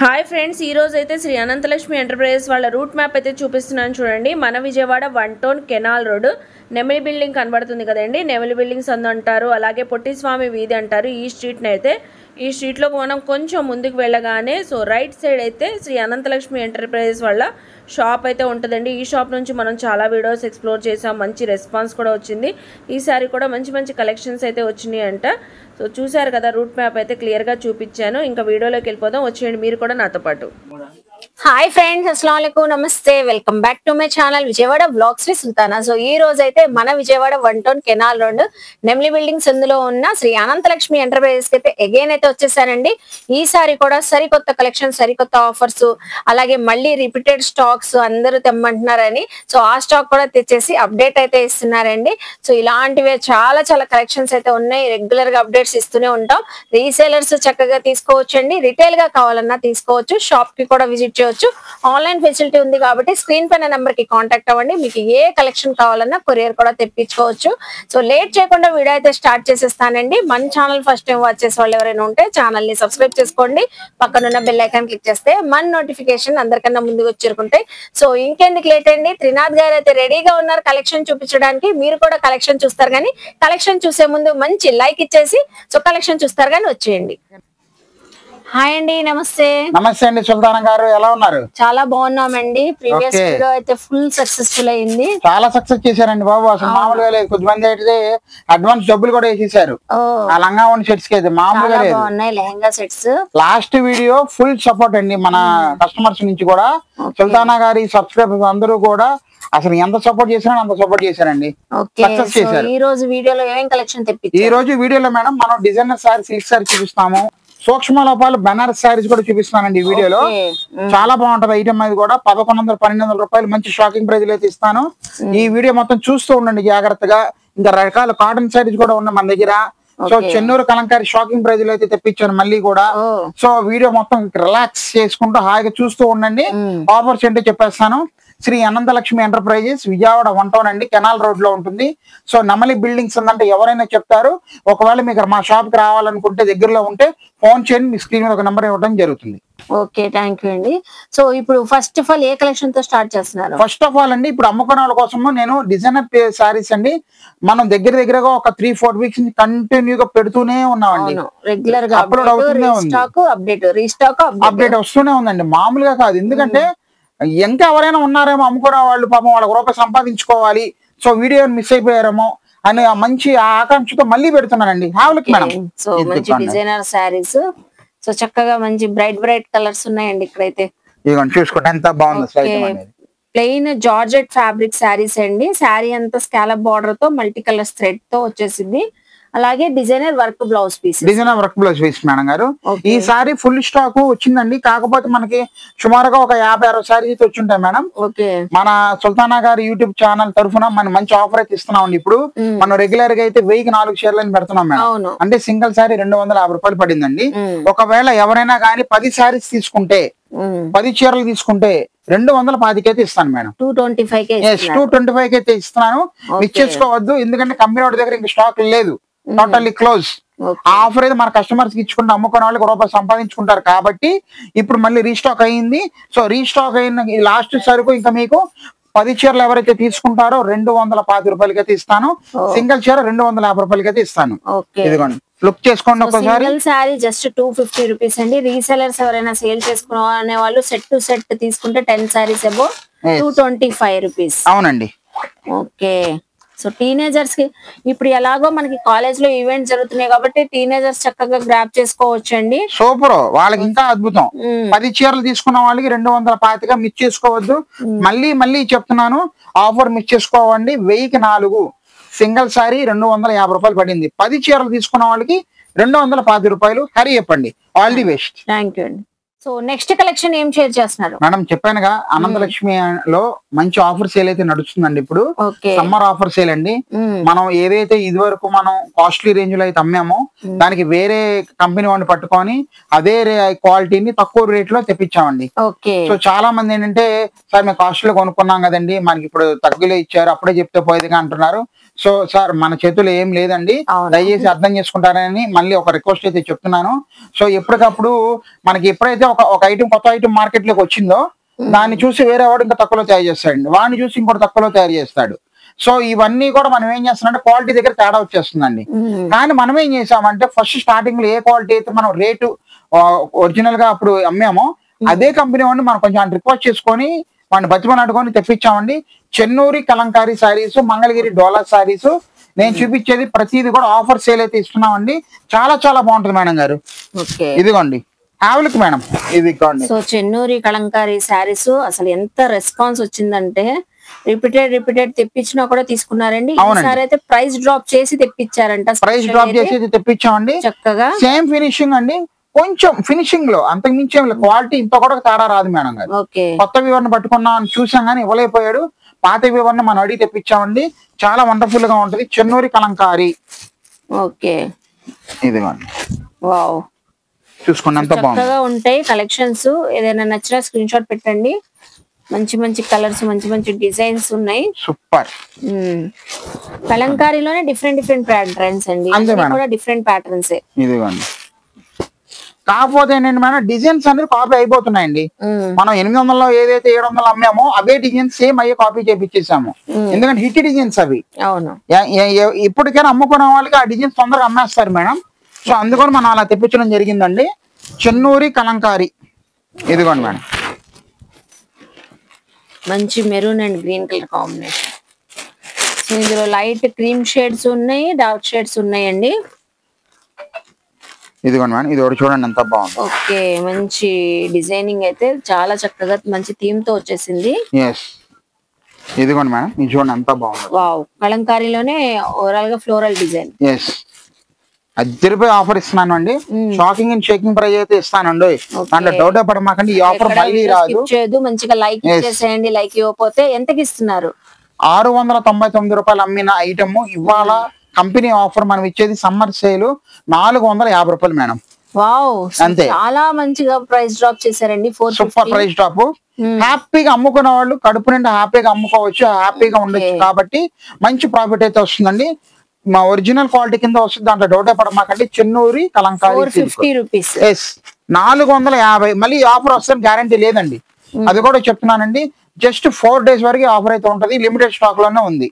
Hi friends, ఈ రోజు అయితే శ్రీ అనంతలక్ష్మి ఎంటర్ప్రైజెస్ వాళ్ళ రూట్ మ్యాప్ అయితే చూపిస్తున్నాను చూడండి. మన Vijayawada 1 town canal road Nemili building కనబడుతుంది కదండి. నెమిలి బిల్డింగ్స్ అంటారు, అలాగే పొట్టిస్వామి వీధి అంటారు. ఈ స్ట్రీట్ని అయితే ఈ స్ట్రీట్లో మనం కొంచెం ముందుకు వెళ్ళగానే రైట్ సైడ్ అయితే శ్రీ అనంతలక్ష్మి ఎంటర్ప్రైజెస్ వాళ్ళ షాప్ అయితే ఉంటుందండి. ఈ షాప్ నుంచి మనం చాలా వీడియోస్ ఎక్స్ప్లోర్ చేసాం, మంచి రెస్పాన్స్ కూడా వచ్చింది. ఈసారి కూడా మంచి మంచి కలెక్షన్స్ అయితే వచ్చినాయి అంట. చూసారు కదా, రూట్ మ్యాప్ అయితే క్లియర్గా చూపించాను. ఇంకా వీడియోలోకి వెళ్ళిపోదాం, వచ్చేయండి మీరు కూడా నాతో పాటు. హాయ్ ఫ్రెండ్స్, అస్సలాముఅలైకుం, నమస్తే, welcome back to my channel Vijayawada vlogs with Sultana. ఈ రోజు అయితే మన Vijayawada 1 town canal road Nemili buildings అందులో ఉన్న శ్రీ అనంతలక్ష్మి ఎంటర్ప్రైజెస్ అయితే అగైన్ అయితే వచ్చేసానండి. ఈసారి కూడా సరికొత్త కలెక్షన్, సరికొత్త ఆఫర్స్, అలాగే మళ్ళీ రిపీటెడ్ స్టాక్స్ అందరూ తెమ్మంటున్నారని ఆ స్టాక్ కూడా తెచ్చేసి అప్డేట్ అయితే ఇస్తున్నారండి. ఇలాంటివే చాలా చాలా కలెక్షన్స్ అయితే ఉన్నాయి. రెగ్యులర్ గా అప్డేట్స్ ఇస్తూనే ఉంటాం. రీసేలర్స్ చక్కగా తీసుకోవచ్చండి, రిటైల్ గా కావాలన్నా తీసుకోవచ్చు, షాప్ కి కూడా విజిట్ చేయొచ్చు. ఆన్లైన్ ఫెసిలిటీ ఉంది కాబట్టి స్క్రీన్ పైన నెంబర్ కి కాంటాక్ట్ అవ్వండి. మీకు ఏ కలెక్షన్ కావాలన్నా కొరియర్ కూడా తెప్పించుకోవచ్చు. లేట్ చేయకుండా వీడియో అయితే స్టార్ట్ చేసేస్తానండి. మన ఛానల్ ఫస్ట్ టైం వాచ్ చేసే వాళ్ళు ఎవరైనా ఉంటే ఛానల్ ని సబ్స్క్రైబ్ చేసుకోండి. పక్కనున్న బెల్ ఐకాన్ క్లిక్ చేస్తే మన నోటిఫికేషన్ అందరికన్నా ముందుకు వచ్చేరుకుంటాయి. ఇంకెందుకు లేట్ అండి, త్రినాథ్ గారు అయితే రెడీగా ఉన్నారు కలెక్షన్ చూపించడానికి. మీరు కూడా కలెక్షన్ చూస్తారు, కానీ కలెక్షన్ చూసే ముందు మంచి లైక్ ఇచ్చేసి కలెక్షన్ చూస్తారు కానీ వచ్చేయండి. హాయ్ అండి, నమస్తే. నమస్తే అండి సుల్తానా గారు, ఎలా ఉన్నారు? చాలా బాగున్నామండి. ప్రీవియస్ వీడియో అయితే ఫుల్ సక్సెస్ఫుల్ అయింది. చాలా సక్సెస్ చేశారండి బాబు, అసలు మామూలుగా లేదు. కొంతమంది అయితే అడ్వాన్స్ డబ్బులు కూడా వేసేసారు ఆ లంగా ఓని సెట్స్ కి. అయితే మామూలుగా లేదు, బాగున్నాయి lehenga sets. Last video full support అండి మన కస్టమర్స్ నుంచి కూడా. సుల్తానా గారి సబ్స్క్రైబర్స్ అందరూ కూడా అసలు ఎంత సపోర్ట్ చేశారో అంత సపోర్ట్ చేశారండి, సక్సెస్ చేశారు. ఈ రోజు వీడియోలో ఏమేం కలెక్షన్ తెప్పించారు? ఈ రోజు వీడియోలో మేడం మనం డిజైనర్ సారీ, సిల్క్ సారీ చూపిస్తాము. సూక్ష్మ లోపాలు బనారస్ సారీస్ కూడా చూపిస్తానండి ఈ వీడియోలో. చాలా బాగుంటది ఐటమ్. అది కూడా 1100-1200 రూపాయలు మంచి షాకింగ్ ప్రైజ్ అయితే ఇస్తాను. ఈ వీడియో మొత్తం చూస్తూ ఉండండి జాగ్రత్తగా. ఇంకా రకాల కాటన్ సారీస్ కూడా ఉన్నాయి మన దగ్గర. చెన్నూరు కలంకారీ షాకింగ్ ప్రైజ్ అయితే తెప్పించాను మళ్ళీ కూడా. వీడియో మొత్తం రిలాక్స్ చేసుకుంటూ హాయిగా చూస్తూ ఉండండి. ఆఫర్స్ ఏంటో చెప్పేస్తాను. శ్రీ అనంతలక్ష్మి ఎంటర్ప్రైజెస్ విజయవాడ 1 టౌన్ అండి, కెనాల్ రోడ్ లో ఉంటుంది. నెమలి బిల్డింగ్స్ ఉందంటే ఎవరైనా చెప్తారు. ఒకవేళ మీకు మా షాప్ కి రావాలనుకుంటే దగ్గరలో ఉంటే ఫోన్ చేయండి, మీ స్క్రీన్ మీద ఒక నెంబర్ ఇవ్వడం జరుగుతుంది. ఓకే, థ్యాంక్ యూ అండి. ఇప్పుడు first of all A collection తో స్టార్ట్ చేస్తున్నారు? ఫస్ట్ ఆఫ్ ఆల్ అండి, ఇప్పుడు అమ్ముకునే వాళ్ళ కోసము నేను డిజైనర్ సారీస్ అండి మనం దగ్గరగా ఒక 3-4 వీక్స్ నుంచి కంటిన్యూగా పెడుతూనే ఉన్నామండి. రెగ్యులర్ గా అప్లోడ్ అవుతూనే ఉంది, అప్డేట్ వస్తూనే ఉందండి. మామూలుగా కాదు, ఎందుకంటే ఇంకా ఎవరైనా ఉన్నారేమో అమ్ముకునే వాళ్ళు, పాపం వాళ్ళకి రూపాయి సంపాదించుకోవాలి, వీడియో మిస్ అయిపోయారేమో అని మంచి ఆకాంక్షతో మళ్ళీ పెడుతున్నానండి. మంచి డిజైనర్ సారీస్, చక్కగా మంచి బ్రైట్ కలర్స్ ఉన్నాయండి ఇక్కడైతే. చూసుకుంటే ఎంత బాగుంది. ప్లెయిన్ జార్జెట్ ఫ్యాబ్రిక్ శారీస్ అండి. శారీ అంతా స్కాలప్ బార్డర్ తో మల్టీ కలర్ థ్రెడ్ తో వచ్చేసింది. అలాగే designer work blouse piece, madam గారు. ఈ సారీ ఫుల్ స్టాక్ వచ్చిందండి. కాకపోతే మనకి సుమారుగా ఒక 50-60 సారీస్ వచ్చింటాయి మేడం. మన సుల్తానా గారి యూట్యూబ్ ఛానల్ తరఫున మనం మంచి ఆఫర్ అయితే ఇస్తున్నాం. ఇప్పుడు మనం రెగ్యులర్ గా అయితే 1000కి 4 చీరలని పెడుతున్నాం మేడం. అంటే సింగిల్ సారీ 250 రూపాయలు పడిందండి. ఒకవేళ ఎవరైనా కానీ 10 సారీస్ తీసుకుంటే, 10 చీరలు తీసుకుంటే 225 అయితే ఇస్తాను మేడం. 225 అయితే ఇస్తున్నాను. మిస్ చేసుకోవద్దు, ఎందుకంటే కంపెనీ వాడి దగ్గర ఇంకా స్టాక్ లేదు, టోటల్లీ క్లోజ్. ఆ ఆఫర్ అయితే మన కస్టమర్స్ కి ఇచ్చుకుంటే అమ్ముకునే వాళ్ళకి రూపాయి సంపాదించుకుంటారు కాబట్టి ఇప్పుడు మళ్ళీ రీస్టాక్ అయింది. రీస్టాక్ అయిన లాస్ట్ సరుకు ఇంకా మీకు 10 చీరలు ఎవరైతే తీసుకుంటారో 225 రూపాయలకి అయితే ఇస్తాను. సింగిల్ చీర 250 రూపాయలకి అయితే ఇస్తాను. ఇదిగోండి, లుక్ చేసుకోండి ఒకసారి. సారీ జస్ట్ 250 రూపీస్ అండి. రీసెలర్స్ ఎవరైనా సేల్ చేసుకునే వాళ్ళు సెట్ టు సెట్ తీసుకుంటే 10 సారీస్ అబౌవ్ 225 రూపీస్. అవునండి. ఓకే, టీనేజర్స్ కి ఇప్పుడు ఎలాగో మనకి కాలేజ్ లో ఈవెంట్స్ జరుగుతున్నాయి కాబట్టి టీనేజర్స్ చక్కగా గ్రాప్ చేసుకోవచ్చు అండి. సూపర్, వాళ్ళకి ఇంకా అద్భుతం. 10 చీరలు తీసుకున్న వాళ్ళకి 225 మిస్ చేసుకోవద్దు. మళ్ళీ చెప్తున్నాను, ఆఫర్ మిస్ చేసుకోవండి. 1000కి 4 సింగిల్ సారీ 250 రూపాయలు పడింది. 10 చీరలు తీసుకున్న వాళ్ళకి 210 రూపాయలు. హరి చెప్పండి. All the best. Thank you అండి. నెక్స్ట్ కలెక్షన్ ఏం షేర్ చేస్తున్నారు మేడం? చెప్పానుగా, అనంతలక్ష్మిలో మంచి ఆఫర్ సేల్ అయితే నడుస్తుందండి. ఇప్పుడు సమ్మర్ ఆఫర్ సేల్ అండి. మనం ఏదైతే ఇది వరకు మనం కాస్ట్లీ రేంజ్ లో అయితే అమ్మామో దానికి వేరే కంపెనీ వాడిని పట్టుకొని అదే క్వాలిటీని తక్కువ రేట్ లో తెప్పించామండి. చాలా మంది ఏంటంటే, సార్ మేము కాస్ట్లీ కొనుక్కున్నాం కదండి, మనకి ఇప్పుడు తగ్గులో ఇచ్చారు, అప్పుడే చెప్తే పోయేదిగా అంటున్నారు. సార్ మన చేతుల్లో ఏం లేదండి, దయచేసి అర్థం చేసుకుంటారని మళ్ళీ ఒక రిక్వెస్ట్ అయితే చెప్తున్నాను. ఎప్పటికప్పుడు మనకి ఎప్పుడైతే ఒక ఐటమ్ కొత్త ఐటమ్ మార్కెట్ లోకి వచ్చిందో దాన్ని చూసి వేరే వాడు ఇంకా తక్కువలో తయారు చేస్తాడండి, వాడిని చూసి ఇంకోటి తక్కువలో తయారు చేస్తాడు. సో ఇవన్నీ కూడా మనం ఏం చేస్తున్నామంటే క్వాలిటీ దగ్గర తేడా వచ్చేస్తుందండి. కానీ మనం ఏం చేసామంటే ఫస్ట్ స్టార్టింగ్ లో ఏ క్వాలిటీ అయితే మనం రేటు ఒరిజినల్ గా అప్పుడు అమ్మామో అదే కంపెనీ వాడిని మనం కొంచెం రిక్వెస్ట్ చేసుకొని వాడిని బతిమలాడుకొని తెప్పించామండి. చెన్నూరి కలంకారీ శారీస్, మంగళగిరి డోలా శారీస్ నేను చూపించేది ప్రతిది కూడా ఆఫర్ సేల్ అయితే ఇస్తున్నామండి. చాలా చాలా బాగుంటుంది మేడం గారు. ఇదిగోండి ఆవులకి మేడం, ఇది సో చెన్నూరి కలంకారీ శారీస్ అసలు ఎంత రెస్పాన్స్ వచ్చిందంటే రిపీటెడ్ తెప్పించినా కూడా తీసుకున్నారండి. ఈసారి అయితే ప్రైస్ డ్రాప్ చేసి తెప్పించారంట. ప్రైస్ డ్రాప్ చేసి తెప్పించామండి. చక్కగా సేమ్ ఫినిషింగ్ అండి, కొంచెం ఫినిషింగ్ లో అంతకు మించి క్వాలిటీ ఇంత కూడా తేడా రాదు మేడం గారు. కొత్త వివరణ పట్టుకున్నాం చూసాం కానీ ఇవ్వలేకపోయాడు. పాత వివరణ మనం అడిగి తెప్పించామండి. చాలా వండర్ఫుల్ గా ఉంటది చెన్నూరి కలంకారీ. ఇదిగోండి వావ్, చూసుకోండి ఎంత చక్కగా ఉంటాయి కలెక్షన్స్. ఏదైనా నచ్చినా స్క్రీన్ షాట్ పెట్టండి. మంచి మంచి కలర్స్, మంచి మంచి డిజైన్స్ ఉన్నాయి. సూపర్. కలంకారీలోనే డిఫరెంట్ ప్యాటర్న్స్ అండి, కూడా డిఫరెంట్ ప్యాటర్న్స్. ఇదిగోండి కాకపోతే ఏంటంటే మేడం డిజైన్స్ అనేది కాపీ అయిపోతున్నాయండి. మనం 800లో ఏదైతే 700 అమ్మామో అవే డిజైన్స్ సేమ్ అయ్యే కాపీ చేపించేసాము. ఎందుకంటే హిట్ డిజైన్స్ అవి. అవును, ఇప్పటికైనా అమ్ముకునే వాళ్ళకి ఆ డిజైన్స్ తొందరగా అమ్మేస్తారు మేడం. సో అందుకని మనం అలా తెప్పించడం జరిగిందండి. చెన్నూరి కలంకారీ. ఇదిగోండి మేడం, మంచి maroon and green colour combination. So ఇందులో లైట్ క్రీమ్ షేడ్స్ ఉన్నాయి, డార్క్ షేడ్స్ ఉన్నాయండి. ఇదిగోండి మేడం, ఇది ఒకటి చూడండి ఎంత బాగుంది. ఓకే, మంచి డిజైనింగ్ అయితే చాలా చక్కగా మంచి థీమ్ తో వచ్చేసింది. ఇదిగోండి మేడం, ఇది చూడండి ఎంత బాగుంది. వావ్, కలంకారీలోనే ఓవరాల్ గా ఫ్లోరల్ డిజైన్. ₹10 ఆఫర్ ఇస్తున్నాను అండి. షాకింగ్ అండ్ షేకింగ్ ప్రైస్ అయితే ఇస్తానండి. దాంట్లో డౌట్ పడమాకండి. ఈ ఆఫర్ మళ్ళీ రాదు. మంచిగా లైక్ చేసేయండి. లైక్ ఇవ్వకపోతే ఎంతకి ఇస్తున్నారు? ₹699 అమ్మిన ఐటమ్ ఇవాళ కంపెనీ ఆఫర్ మనం ఇచ్చేది సమ్మర్ సేల్ ₹450 మేడం. వావ్, అంతే. చాలా మంచిగా ప్రైస్ డ్రాప్ చేశారండి. Super price drop. హ్యాపీగా అమ్ముకున్న వాళ్ళు కడుపు నిండా హ్యాపీగా అమ్ముకోవచ్చు, హ్యాపీగా ఉండొచ్చు. కాబట్టి మంచి ప్రాఫిట్ అయితే వస్తుందండి. మా ఒరిజినల్ క్వాలిటీ కింద వస్తుంది, దాంట్లో డౌట్ పడమాకండి. చెన్నూరి కలంకారీ ₹450. 450. మళ్ళీ ఆఫర్ వస్తుంది గ్యారంటీ లేదండి, అది కూడా చెప్తున్నానండి. జస్ట్ 4 days వరకు ఆఫర్ అయితే ఉంటది. లిమిటెడ్ స్టాక్ లోనే ఉంది.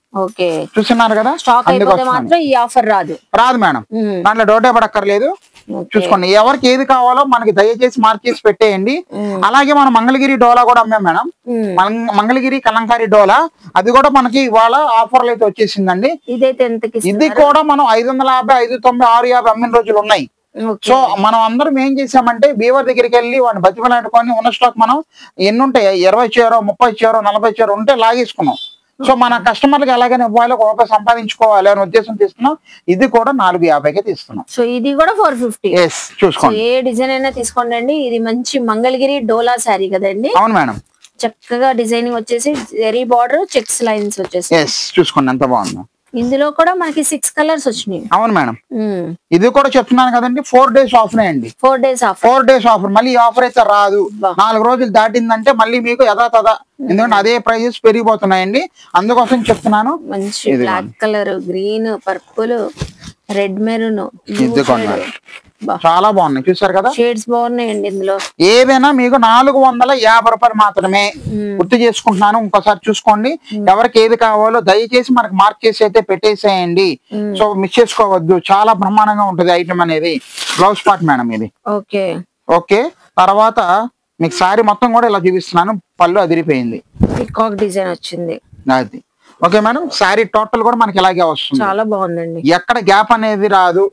చూస్తున్నారు కదా, రాదు మేడం. దాంట్లో డౌట్ పడక్కర్లేదు. చూసుకోండి, ఎవరికి ఏది కావాలో మనకి దయచేసి మార్క్ చేసి పెట్టేయండి. అలాగే మనం మంగళగిరి డోలా కూడా అమ్మాం మేడం. మంగళగిరి కలంకారీ డోలా అది కూడా మనకి ఇవాళ ఆఫర్లు అయితే వచ్చేసిందండి. ఇది కూడా మనం 550, 590, 650 అమ్మిన రోజులు ఉన్నాయి. సో మనం అందరం ఏం చేసామంటే బీవర్ దగ్గరికి వెళ్ళి వాడిని బతిమలాడుకొని ఉన్న స్టాక్ మనం ఎన్ని ఉంటాయి 20 చీరో 30 చీరో 40 చీరో ఉంటే లాగేసుకున్నాం. సో మన కస్టమర్లకు ఎలాగైనా ఇవ్వాలి, ఒక సంపాదించుకోవాలి అనే ఉద్దేశం తీసుకున్నాం. ఇది కూడా 450కే తీస్తున్నాం. సో ఇది కూడా 450. చూసుకోండి, ఏ డిజైన్ అయినా తీసుకోండి అండి. ఇది మంచి మంగళగిరి డోలా శారీ కదండి. అవును మేడం. చక్కగా డిజైనింగ్ వచ్చేసి జరీ బార్డర్, చెక్స్ లైన్స్ వచ్చేసి. చూసుకోండి ఎంత బాగుంది. ఇందులో కూడా మనకి 6 కలర్స్ వచ్చినాయి. అవును మేడం. ఇది కూడా చెప్తున్నాను కదండి, 4 days ఆఫర్ అండి. 4 days ఆఫర్. మళ్ళీ ఈ ఆఫర్ అయితే రాదు. 4 రోజులు దాటిందంటే మళ్ళీ మీకు యథాతథ, ఎందుకంటే అదే ప్రైజెస్ పెరిగిపోతున్నాయండి. అందుకోసం చెప్తున్నాను. మంచి black colour, green, purple, red maroon, చాలా బాగున్నాయి. చూసారు కదా, షేడ్స్ బాగున్నాయండి. ఇందులో ఏదైనా మీకు ₹450 మాత్రమే. గుర్తు చేసుకుంటున్నాను, ఇంకోసారి చూసుకోండి. ఎవరికి ఏది కావాలో దయచేసి మనకు మార్క్ చేసి అయితే పెట్టేసేయండి. సో మిస్ చేసుకోవద్దు. చాలా బ్రహ్మాండంగా ఉంటది ఐటమ్ అనేది. బ్లౌజ్ పార్ట్ మేడం ఇది. ఓకే, తర్వాత మీకు సారీ మొత్తం కూడా ఇలా చూపిస్తున్నాను. పళ్ళు అదిరిపోయింది, పీకాక్ డిజైన్ వచ్చింది. అది ఓకే మేడం. సారీ టోటల్ కూడా మనకి ఇలాగే వస్తుంది. చాలా బాగుందండి, ఎక్కడ గ్యాప్ అనేది రాదు.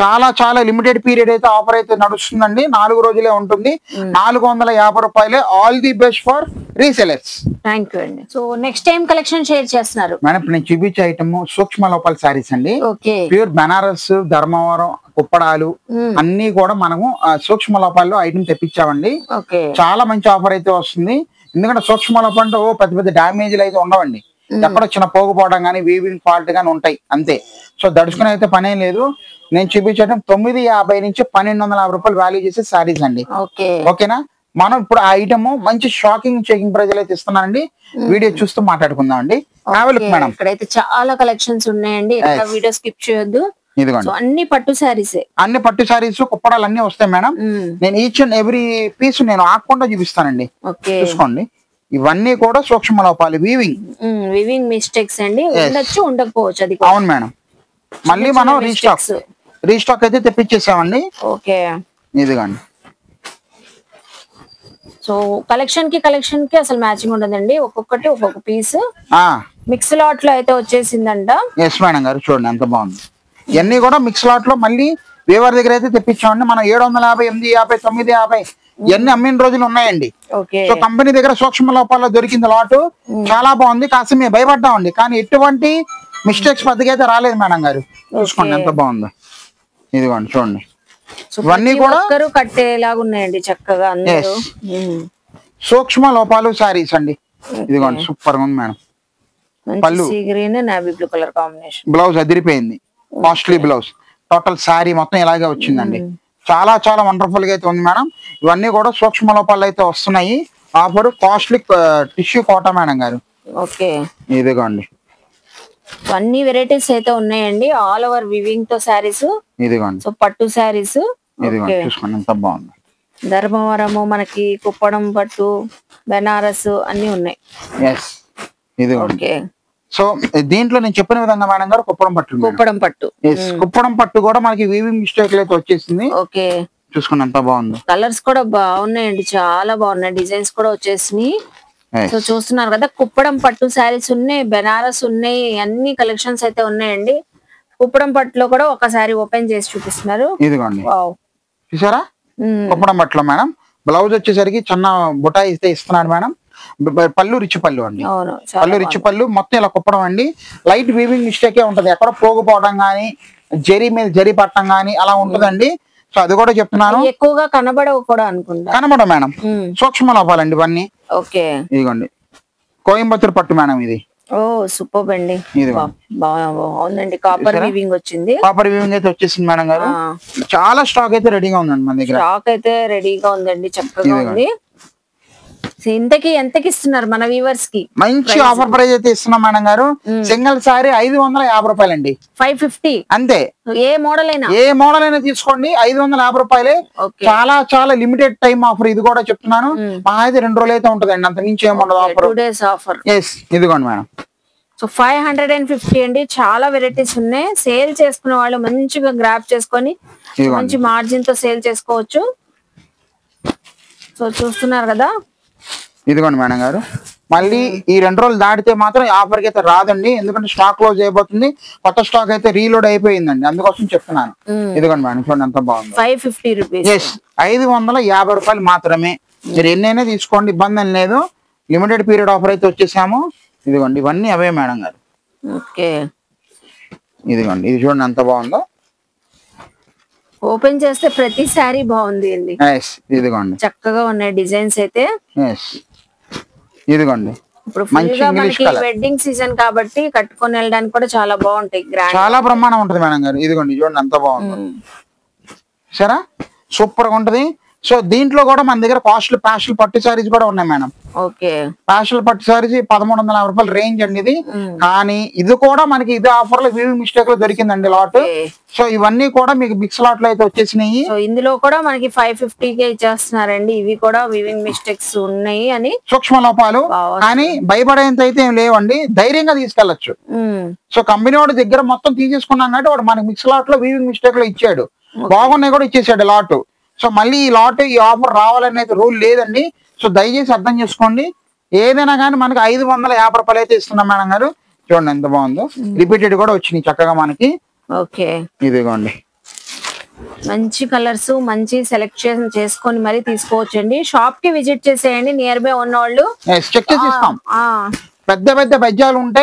చాలా చాలా లిమిటెడ్ పీరియడ్ అయితే ఆఫర్ అయితే నడుస్తుందండి. 4 రోజులే ఉంటుంది. ₹450. All the best for resellers. Thank you అండి. So next time collection share చేస్తున్నారు మేడం. ఇప్పుడు నేను చూపించే ఐటమ్ సూక్ష్మ లోపాల సారీస్ అండి. ప్యూర్ బనారస్, ధర్మవరం, కుప్పడాలు అన్ని కూడా మనము సూక్ష్మ లోపాల్లో ఐటమ్ తెప్పించామండి. చాలా మంచి ఆఫర్ అయితే వస్తుంది. ఎందుకంటే సూక్ష్మ లోపంటే పెద్ద పెద్ద డ్యామేజ్లు అయితే ఉండవండి. ఎక్కడో చిన్న పోగుపోవడం కానీ వీవింగ్ ఫాల్ట్ గానీ ఉంటాయి అంతే. సో దడుచుకుని అయితే పనేం లేదు. నేను చూపించడం ₹950 నుంచి ₹1250 వాల్యూ చేసే సారీస్ అండి. ఓకేనా. మనం ఇప్పుడు ఆ ఐటమ్ మంచి షాకింగ్ చెకింగ్ ప్రైజ్ అయితే ఇస్తున్నానండి. వీడియో చూస్తూ మాట్లాడుకుందాం అండి. మేడం ఇక్కడైతే చాలా కలెక్షన్స్ ఉన్నాయండి. వీడియో స్కిప్ చేయొద్దు. ఇదిగోండి అన్ని పట్టు శారీస్, అన్ని పట్టు శారీస్ కుప్పడాలు అన్ని వస్తాయి మేడం. నేను ఈచ్ అండ్ ఎవ్రీ పీస్ నేను ఆకుండా చూపిస్తానండి. చూసుకోండి, ఇవన్నీ కూడా సూక్ష్మ లోపాలు, వీవింగ్ మిస్టేక్స్ అండి. ఉండొచ్చు, ఉండకపోవచ్చు, అది అవును మేడం. మళ్ళీ మనం రీస్టాక్ అయితే తెప్పించేసామండి. ఓకే, ఇదిగోండి. సో కలెక్షన్ కి అసలు మ్యాచింగ్ ఉండదండి, ఒక్కొక్కటి ఒక్కొక్క పీస్ మిక్స్ లాట్ లో అయితే వచ్చేసిందంట. ఎస్ మేడం గారు, చూడండి ఎంత బాగుంది. ఇవన్నీ కూడా మిక్స్ లాట్ లో మళ్ళీ వీవర్ దగ్గర అయితే తెప్పించామండి. మనం 750, 850, 950 ఇవన్నీ అమ్మిన రోజులు ఉన్నాయండి. సో కంపెనీ దగ్గర సూక్ష్మ లోపాల్లో దొరికింది లాటు, చాలా బాగుంది. కాస్త మేము భయపడ్డామండి, కానీ ఎటువంటి మిస్టేక్స్ పెద్దగా అయితే రాలేదు మేడం గారు. చూసుకోండి ఎంత బాగుందో. ఇదిగోండి చూడండి, ఇవన్నీ కూడా కట్టేలాగా ఉన్నాయండి చక్కగా. సూక్ష్మ లోపాలు శారీస్ అండి. ఇదిగోండి సూపర్ గా ఉంది మేడం. పళ్ళు green navy blue colour combination, blouse అదిరిపోయింది, కాస్ట్లీ బ్లౌజ్. టోటల్ శారీ మొత్తం ఇలాగే వచ్చిందండి. చాలా చాలా వండర్ఫుల్ గా అయితే ఉంది మేడం. ఇవన్నీ కూడా సూక్ష్మ లోపాలు అయితే వస్తున్నాయి. ఆఫర్ కాస్ట్లీ టిష్యూ కోట మేడం గారు. ఓకే, ఇదిగోండి అన్ని వెరైటీస్ అయితే ఉన్నాయండి. ఆల్ ఓవర్ వివింగ్ తో శారీస్. ఇదిగోండి, సో పట్టు శారీస్. ఇదిగోండి చూసుకోండి ఎంత బాగుంది. ధర్మవరము, మనకి కుప్పడం పట్టు, బెనారస్ అన్ని ఉన్నాయి. ఎస్, ఇదిగోండి. సో దీంట్లో నేను చెప్పిన విధంగా మేడం గారు కుప్పడం పట్టు. కుప్పడం పట్టు కూడా మనకి వీవింగ్ మిస్టేక్ అయితే వచ్చేసింది. ఓకే, చూసుకుని ఎంత బాగుంది. కలర్స్ కూడా బాగున్నాయండి, చాలా బాగున్నాయి. డిజైన్స్ కూడా వచ్చేసినాయి. సో చూస్తున్నారు కదా, కుప్పడం పట్టు శారీస్ ఉన్నాయి, బెనారస్ ఉన్నాయి, అన్ని కలెక్షన్స్ అయితే ఉన్నాయండి. కుప్పడం పట్టులో కూడా ఒకసారి ఓపెన్ చేసి చూపిస్తున్నారు. ఇదిగోండి, చూసారా కుప్పడం పట్టులో మేడం. బ్లౌజ్ వచ్చేసరికి చిన్న బుటాయి అయితే ఇస్తున్నాడు మేడం. పళ్ళు రిచ్ పళ్ళు అండి, పళ్ళు రిచ్ పళ్ళు మొత్తం ఇలా కుప్పడం అండి. లైట్ వీవింగ్ మిస్టేకే ఉంటది, ఎక్కడ పోగుపోవడం గానీ, జరీ మీద జరీ పట్టడం గానీ అలా ఉంటదండి. సో అది కూడా చెప్తున్నాను. ఎక్కువగా కనబడవు కూడా అనుకుంటా. కనబడవు మేడం, సూక్ష్మ లోపాలండి ఇవన్నీ. ఓకే, ఇదిగోండి కోయంబత్తూర్ పట్టు మేడం ఇది. ఓ సూపర్ అండి, బాగుందండి. కాపర్ వీవింగ్ వచ్చింది, కాపర్ వీవింగ్ అయితే వచ్చేసింది మేడం గారు. చాలా స్టాక్ అయితే రెడీగా ఉందండి మన దగ్గర. స్టాక్ అయితే రెడీగా ఉందండి, చక్కగా ఉంది. ఇంతకి ఎంతకి ఇస్తున్నారు మన వ్యూవర్స్ కి? మంచి ఆఫర్ ప్రైస్ అయితే ఇస్తున్నాం మేడం గారు. సింగిల్ సారీ 550 రూపాయలండి, 550 అంతే. ఏ మోడల్ అయినా తీసుకోండి, 550 రూపాయలే. చాలా చాలా లిమిటెడ్ టైం ఆఫర్ ఇది కూడా చెప్తున్నాను. మా అయితే 2 రోజులు అయితే ఉంటదండి, అంత మించి ఏముండదు ఆఫర్. 2 days offer. ఎస్, ఇదిగోండి మేడం. సో 550 అండి. చాలా వెరైటీస్ ఉన్నాయి. సేల్ చేసుకునే వాళ్ళు మంచిగా గ్రాప్ చేసుకొని మంచి మార్జిన్ తో సేల్ చేసుకోవచ్చు. సో చూస్తున్నారు కదా, ఇదిగోండి మేడం గారు. మళ్ళీ ఈ 2 రోజులు దాటితే మాత్రం ఆఫర్ కి అయితే రాదండి, ఎందుకంటే స్టాక్ క్లోజ్ అయిపోతుంది. కొత్త స్టాక్ అయితే రీలోడ్ అయిపోయిందండి, అందుకోసం చెప్తున్నాను. ఇదిగోండి మేడం, చూడండి ఎంత బాగుంది. 550 రూపీస్. ఎస్, 550 రూపాయలు మాత్రమే. మీరు ఎన్నైనా తీసుకోండి, ఇబ్బంది అని లేదు. లిమిటెడ్ పీరియడ్ ఆఫర్ అయితే వచ్చేసాము. ఇదిగోండి, ఇవన్నీ అవే మేడం గారు. ఓకే, ఇదిగోండి, ఇది చూడండి ఎంత బాగుందో. ఓపెన్ చేస్తే ప్రతి సారీ బాగుంది అండి. ఇదిగోండి చక్కగా ఉన్నాయి డిజైన్స్ అయితే. ఇదిగోండి, ఇప్పుడు మనకి వెడ్డింగ్ సీజన్ కాబట్టి కట్టుకొని వెళ్ళడానికి కూడా చాలా బాగుంటాయి. చాలా బ్రహ్మాండం ఉంటది మేడం గారు. ఇదిగోండి చూడండి ఎంత బాగుంది, సరే సూపర్ గా ఉంటది. సో దీంట్లో కూడా మన దగ్గర ప్యాషల్ పట్టు సారీస్ కూడా ఉన్నాయి మేడం. ఓకే, ప్యాషల్ పట్టు సారీస్ 1350 రూపాయలు రేంజ్ అండి ఇది. కానీ ఇది కూడా మనకి ఇది ఆఫర్ లో వీవింగ్ మిస్టేక్ లో దొరికిందండి లాట్. సో ఇవన్నీ కూడా మీకు మిక్స్ లాట్ లో అయితే వచ్చేసినాయి. సో ఇందులో కూడా మనకి 550 కే ఇచ్చేస్తున్నారండి. ఇవి కూడా వీవింగ్ మిస్టేక్స్ ఉన్నాయి అని, సూక్ష్మ లోపాలు. కానీ భయపడేంత అయితే ఏం లేవండి, ధైర్యంగా తీసుకెళ్లొచ్చు. సో కంపెనీ వాడి దగ్గర మొత్తం తీసేసుకున్నాం కాబట్టి వాడు మనకి మిక్స్ లాట్ లో వీవింగ్ మిస్టేక్ లో ఇచ్చాడు, బాగున్నాయి కూడా ఇచ్చేసాడు లాట్. సో మళ్ళీ ఈ లాట్ ఈ ఆఫర్ రావాలని అయితే రూల్ లేదండి. సో దయచేసి అర్థం చేసుకోండి. ఏదైనా కానీ మనకి 550 రూపాయలు అయితే ఇస్తున్నాం మేడం గారు. చూడండి ఎంత బాగుందో, రిపీటెడ్ కూడా వచ్చినాయి చక్కగా మనకి. ఓకే, ఇదిగోండి మంచి కలర్స్, మంచి సెలెక్షన్ చేసుకొని మరి తీసుకోవచ్చండి. షాప్ కి విజిట్ చేసేయండి, నియర్ బై ఉన్న వాళ్ళు చెక్ చేసి ఇస్తాం. పెద్ద పెద్ద బెజ్జాలు ఉంటే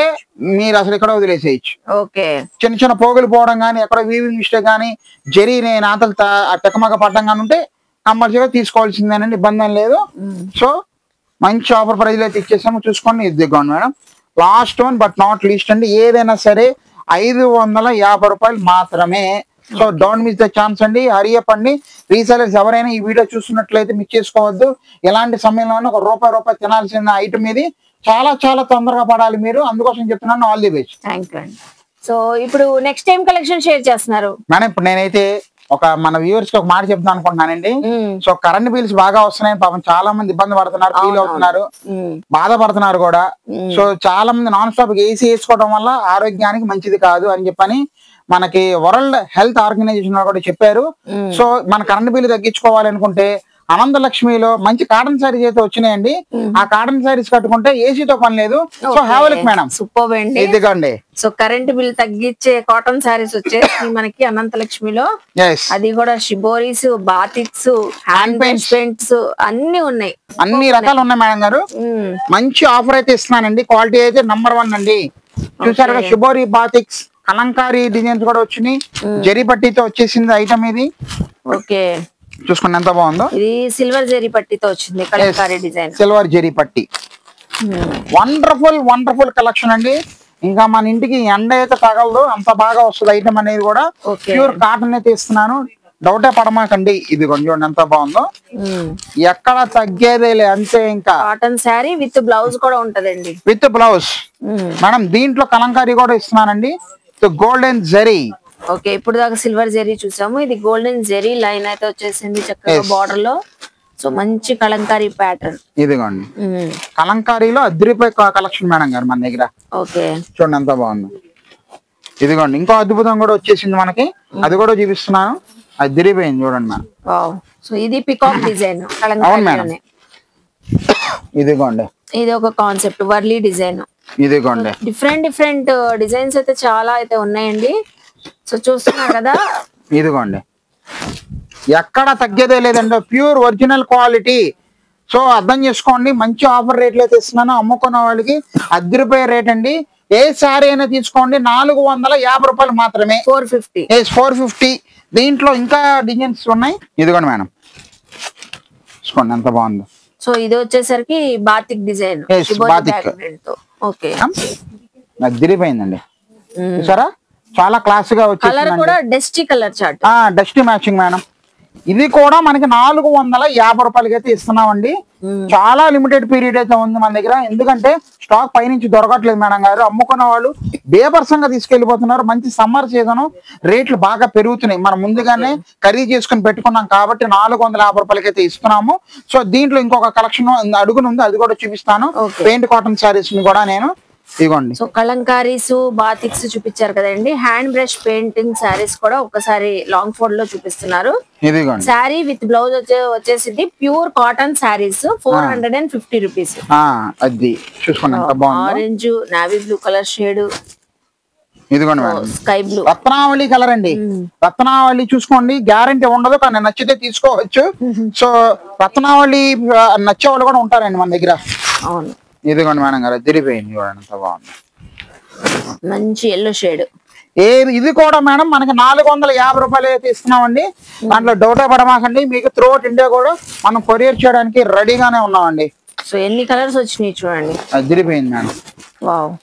మీరు అసలు ఇక్కడ వదిలేసేయచ్చు. ఓకే, చిన్న చిన్న పోగులు పోవడం కానీ, ఎక్కడ వీవింగ్ మిస్టేక్ కానీ, జరీ నాతలు తెక్కమగ పడడం కానీ ఉంటే కంపల్సరీగా తీసుకోవాల్సిందేనండి, ఇబ్బంది లేదు. సో మంచి ఆఫర్ ప్రైజ్ అయితే ఇచ్చేసాము, చూసుకోండి. ఇదిగోండి madam, last one but not least అండి. ఏదైనా సరే 550 రూపాయలు మాత్రమే. So don't miss the chance అండి, హరియప్ అండి. రీసెలర్స్ ఎవరైనా ఈ వీడియో చూస్తున్నట్లయితే మిస్ చేసుకోవద్దు. ఎలాంటి సమయంలో ఒక రూపాయి తినాల్సిన ఐటమ్ ఇది. చాలా చాలా తొందరగా పడాలి మీరు, అందుకోసం చెప్తున్నాను. All the best. Thank you అండి. సో ఇప్పుడు నెక్స్ట్ టైం కలెక్షన్ షేర్ చేస్తున్నారు మేడం. ఇప్పుడు నేనైతే ఒక మన వ్యూవర్స్ కి ఒక మాట చెప్తాను అనుకుంటున్నానండి. సో కరెంట్ బిల్స్ బాగా వస్తున్నాయి, పాపం చాలా మంది ఇబ్బంది పడుతున్నారు, ఫీల్ అవుతున్నారు, బాధపడుతున్నారు కూడా. సో చాలా మంది నాన్ స్టాప్ ఏసీ వేసుకోవడం వల్ల ఆరోగ్యానికి మంచిది కాదు అని చెప్పని మనకి వరల్డ్ హెల్త్ ఆర్గనైజేషన్ కూడా చెప్పారు. సో మన కరెంట్ బిల్లు తగ్గించుకోవాలనుకుంటే అనంతలక్ష్మిలో మంచి కాటన్ సారీస్ అయితే వచ్చినాయండి. ఆ కాటన్ సారీస్ కట్టుకుంటే ఏసీతో పని లేదు. So have look madam. Super అండి. ఇదిగోండి. సో కరెంట్ బిల్ తగ్గించే కాటన్ సారీస్ వచ్చేసి మనకి అనంతలక్ష్మిలో, అది కూడా షిబోరీస్, బాతిక్స్, హ్యాండ్ పెయింట్స్ అన్ని ఉన్నాయి, అన్ని రకాలు ఉన్నాయి మేడం గారు. మంచి ఆఫర్ అయితే ఇస్తున్నానండి. క్వాలిటీ అయితే నంబర్ 1 అండి. చూసారుగా షిబోరీ, బాతిక్స్, కలంకారీ డిజైన్స్ కూడా వచ్చినాయి. జరీ పట్టీతో వచ్చేసింది ఐటమ్ ఇది. ఓకే, చూసుకోండి ఎంత బాగుందో. ఇది సిల్వర్ జరీ పట్టీతో వచ్చింది కలంకారీ డిజైన్. సిల్వర్ జరీ పట్టీ వండర్ఫుల్ కలెక్షన్ అండి. ఇంకా మన ఇంటికి ఎండ అయితే తగలదు, అంత బాగా వస్తుంది ఐటమ్ అనేది కూడా. ప్యూర్ కాటన్ అయితే ఇస్తున్నాను, డౌటే పడమాకండి. ఇది కొంచెం ఎంత బాగుందో, ఎక్కడ తగ్గేదేలే అంతే. ఇంకా కాటన్ శారీ విత్ బ్లౌజ్ కూడా ఉంటదండి, విత్ బ్లౌజ్ మేడం. దీంట్లో కలంకారీ కూడా ఇస్తున్నానండి, గోల్డెన్ జరీ. ఓకే, ఇప్పుడు దాకా సిల్వర్ జరీ చూసాము, ఇది గోల్డెన్ జరీ లైన్ అయితే వచ్చేసింది చక్కగా బార్డర్ లో. సో మంచి కలంకారీ ప్యాటర్న్. ఇదిగోండి కలంకారీలో అద్రిపోయి కలెక్షన్ మేడం గారు మన దగ్గర. ఓకే, చూడండి ఎంత బాగుంది. ఇదిగోండి ఇంకో అద్భుతం కూడా వచ్చేసింది మనకి, అది కూడా చూపిస్తున్నాను. అద్రిపోయింది చూడండి మేడం. సో ఇది పికాక్ డిజైన్ మేడం. ఇదిగోండి ఇది ఒక కాన్సెప్ట్ వర్లీ డిజైన్. ఇదిగోండి డిఫరెంట్ డిజైన్స్ అయితే చాలా అయితే ఉన్నాయండి. సో చూస్తున్నారు కదా, ఇదిగోండి ఎక్కడ తగ్గేదే లేదండి, ప్యూర్ ఒరిజినల్ క్వాలిటీ. సో అర్థం చేసుకోండి, మంచి ఆఫర్ రేట్లు అయితే ఇస్తున్నాను. అమ్ముకున్న వాళ్ళకి అద్దరిపోయే రేట్ అండి. ఏ శారీ అయినా తీసుకోండి 450 రూపాయలు మాత్రమే. 450. దీంట్లో ఇంకా డిజైన్స్ ఉన్నాయి. ఇదిగోండి మేడం, చూసుకోండి ఎంత బాగుందో. సో ఇది వచ్చేసరికి బాతిక్ డిజైన్. ఓకే, అద్దరిపోయిందండి. చూసారా చాలా క్లాస్ గా వచ్చేసింది. Dusty colour chart, dusty matching madam. ఇది కూడా మనకి 450 రూపాయలకి అయితే ఇస్తున్నామండి. చాలా లిమిటెడ్ పీరియడ్ అయితే ఉంది మన దగ్గర, ఎందుకంటే స్టాక్ పైనుంచి దొరకట్లేదు మేడం గారు. అమ్ముకున్న వాళ్ళు బేపర్సంగా తీసుకెళ్లిపోతున్నారు. మంచి సమ్మర్ సీజన్, రేట్లు బాగా పెరుగుతున్నాయి. మనం ముందుగానే ఖరీదు చేసుకుని పెట్టుకున్నాం కాబట్టి 450 రూపాయలకి అయితే ఇస్తున్నాము. సో దీంట్లో ఇంకొక కలెక్షన్ అడుగునుంది, అది కూడా చూపిస్తాను. పెయింట్ కాటన్ శారీస్ ని కూడా నేను ఇదిగోండి. సో కలంకారీస్, బాతిక్స్ చూపించారు కదండి. హ్యాండ్ బ్రష్ పెయింటింగ్ శారీస్ కూడా ఒకసారి లాంగ్ ఫోల్డ్ లో చూపిస్తున్నారు. ఇదిగోండి శారీ విత్ బ్లౌజ్ వచ్చేసింది ప్యూర్ కాటన్ శారీస్ 450 రూపీస్. అది చూసుకోండి ఎంత బాగుంది. Orange, navy blue colour shade. ఇదిగోండి మేడం, స్కై బ్లూ, రత్నావళి కలర్ అండి. రత్నావళి చూసుకోండి, గ్యారంటీ ఉండదు, కానీ నచ్చితే తీసుకోవచ్చు. సో రత్నావళి నచ్చే వాళ్ళు కూడా ఉంటారండి మన దగ్గర. అవును, ఇదిగోండి మేడం గారు, తిరిగిపోయింది చూడండి ఎంత బాగుంది. మంచి ఎల్లో షేడ్. ఇది కూడా మేడం మనకి 450 రూపాయలు అయితే ఇస్తున్నామండి. దాంట్లో డౌటే పడమాకండి. మీకు త్రూ అవుట్ ఇండియా కూడా మనం కొరియర్ చేయడానికి రెడీగానే ఉన్నామండి. సో ఎన్ని కలర్స్ వచ్చినాయి చూడండి. అది తిరిగిపోయింది మేడం. వావ్,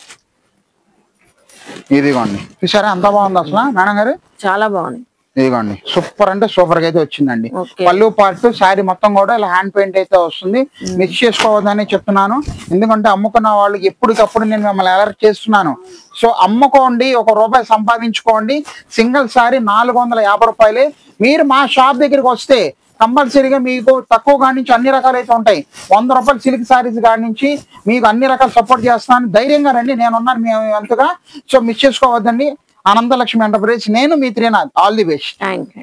ఇదిగోండి చూసారా ఎంత బాగుంది అసలు మేడం గారు. చాలా బాగుంది. ఇదిగోండి సూపర్ అంటే సూపర్ గా అయితే వచ్చిందండి. పళ్ళు పార్ట్ శారీ మొత్తం కూడా ఇలా హ్యాండ్ పెయింట్ అయితే వస్తుంది. మిక్స్ చేసుకోవద్దని చెప్తున్నాను, ఎందుకంటే అమ్ముకున్న వాళ్ళకి ఎప్పటికప్పుడు నేను మిమ్మల్ని అలర్ట్ చేస్తున్నాను. సో అమ్ముకోండి, ₹1 సంపాదించుకోండి. సింగిల్ శారీ 450 రూపాయలే. మీరు మా షాప్ దగ్గరికి వస్తే కంపల్సరీగా మీకు తక్కువ కాడి నుంచి అన్ని రకాలు అయితే ఉంటాయి. ₹100 సిల్క్ శారీస్ కాడి నుంచి మీకు అన్ని రకాలు సపోర్ట్ చేస్తాను. ధైర్యంగా రండి, నేనున్నాను మీ అంతగా. సో మిస్ చేసుకోవద్దండి. అనంతలక్ష్మి ఎంటర్ప్రైజ్, నేను మీ Trinath. All the best. Thank you.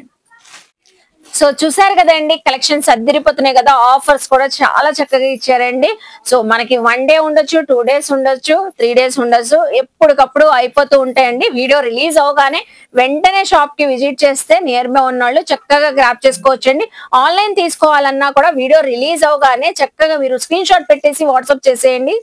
So చూసారు కదండి, కలెక్షన్స్ అద్దరిపోతున్నాయి కదా. ఆఫర్స్ కూడా చాలా చక్కగా ఇచ్చారండి. సో మనకి 1 డే ఉండొచ్చు, 2 డేస్ ఉండొచ్చు, 3 డేస్ ఉండొచ్చు, ఎప్పటికప్పుడు అయిపోతూ ఉంటాయండి. వీడియో రిలీజ్ అవగానే వెంటనే షాప్ కి విజిట్ చేస్తే నియర్ బై ఉన్న వాళ్ళు చక్కగా గ్రాప్ చేసుకోవచ్చండి. ఆన్లైన్ తీసుకోవాలన్నా కూడా వీడియో రిలీజ్ అవగానే చక్కగా మీరు స్క్రీన్ షాట్ పెట్టేసి వాట్సాప్ చేసేయండి.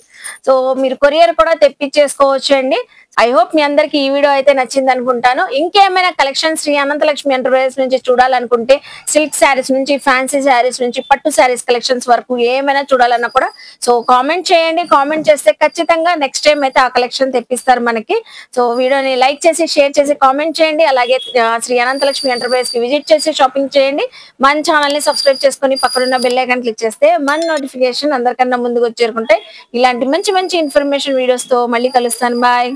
సో మీరు కొరియర్ కూడా తెప్పించేసుకోవచ్చు అండి. ఐ హోప్ మీ అందరికి ఈ వీడియో అయితే నచ్చింది అనుకుంటాను. ఇంకేమైనా కలెక్షన్ శ్రీ అనంతలక్ష్మి ఎంటర్ప్రైజెస్ నుంచి చూడాలనుకుంటే సిల్క్ శారీస్ నుంచి, ఫ్యాన్సీ శారీస్ నుంచి, పట్టు శారీస్ కలెక్షన్స్ వరకు ఏమైనా చూడాలన్నా కూడా సో కామెంట్ చేయండి. కామెంట్ చేస్తే ఖచ్చితంగా నెక్స్ట్ టైం అయితే ఆ కలెక్షన్ తెప్పిస్తారు మనకి. సో వీడియోని లైక్ చేసి, షేర్ చేసి, కామెంట్ చేయండి. అలాగే శ్రీ అనంతలక్ష్మి ఎంటర్ప్రైజెస్ కి విజిట్ చేసి షాపింగ్ చేయండి. మన ఛానల్ ని సబ్స్క్రైబ్ చేసుకుని పక్కనున్న బెల్ ఐకాన్ క్లిక్ చేస్తే మన నోటిఫికేషన్ అందరికన్నా ముందుకు చేరుకుంటే ఇలాంటి మంచి మంచి ఇన్ఫర్మేషన్ వీడియోస్ తో మళ్ళీ కలుస్తాను. బాయ్.